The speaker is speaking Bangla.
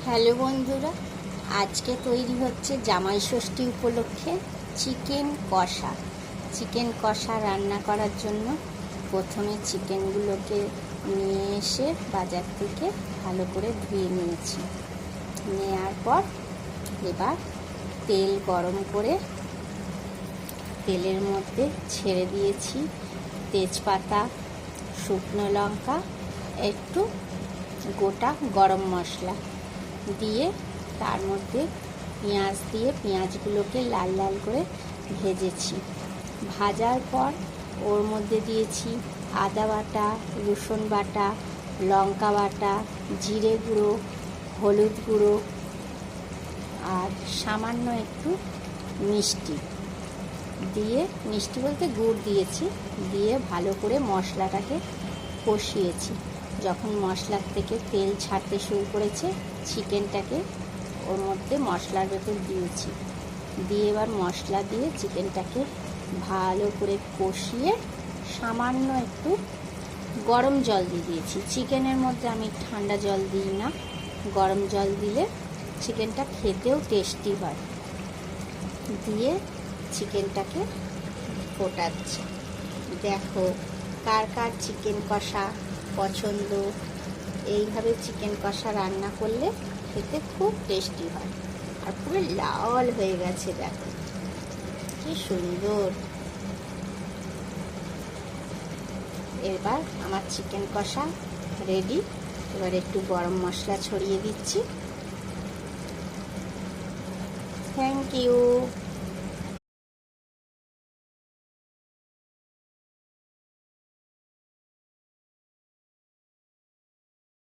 হ্যালো বন্ধুরা, আজকে তৈরি হচ্ছে জামাই ষষ্ঠী উপলক্ষে চিকেন কষা। চিকেন কষা রান্না করার জন্য প্রথমে চিকেনগুলোকে নিয়ে এসে বাজার থেকে ভালো করে ধুয়ে নিয়েছি। নেওয়ার পর এবার তেল গরম করে তেলের মধ্যে ছেড়ে দিয়েছি তেজপাতা, শুকনো লঙ্কা, একটু গোটা গরম মশলা দিয়ে তার মধ্যে পেঁয়াজ দিয়ে পেঁয়াজগুলোকে লাল লাল করে ভেজেছি। ভাজার পর ওর মধ্যে দিয়েছি আদা বাটা, রসুন বাটা, লঙ্কা বাটা, জিরে গুঁড়ো, হলুদ গুঁড়ো আর সামান্য একটু মিষ্টি দিয়ে, মিষ্টি বলতে গুড় দিয়েছি, দিয়ে ভালো করে মশলাটাকে কষিয়েছি। যখন মশলার থেকে তেল ছাড়তে শুরু করেছে, চিকেনটাকে ওর মধ্যে মশলার ভেতর দিয়েছি, দিয়ে এবার মশলা দিয়ে চিকেনটাকে ভালো করে কষিয়ে সামান্য একটু গরম জল দিয়ে দিয়েছি। চিকেনের মধ্যে আমি ঠান্ডা জল দিই না, গরম জল দিলে চিকেনটা খেতেও টেস্টি হয়। দিয়ে চিকেনটাকে ফোটাচ্ছি। দেখো কার কার চিকেন কষা পছন্দ। এইভাবে চিকেন কষা রান্না করলে খেতে খুব টেস্টি হয়। আর পুরো লাল হয়ে গেছে, দেখো কি সুন্দর। এবার আমার চিকেন কষা রেডি। এবার একটু গরম মশলা ছড়িয়ে দিচ্ছি। Thank you.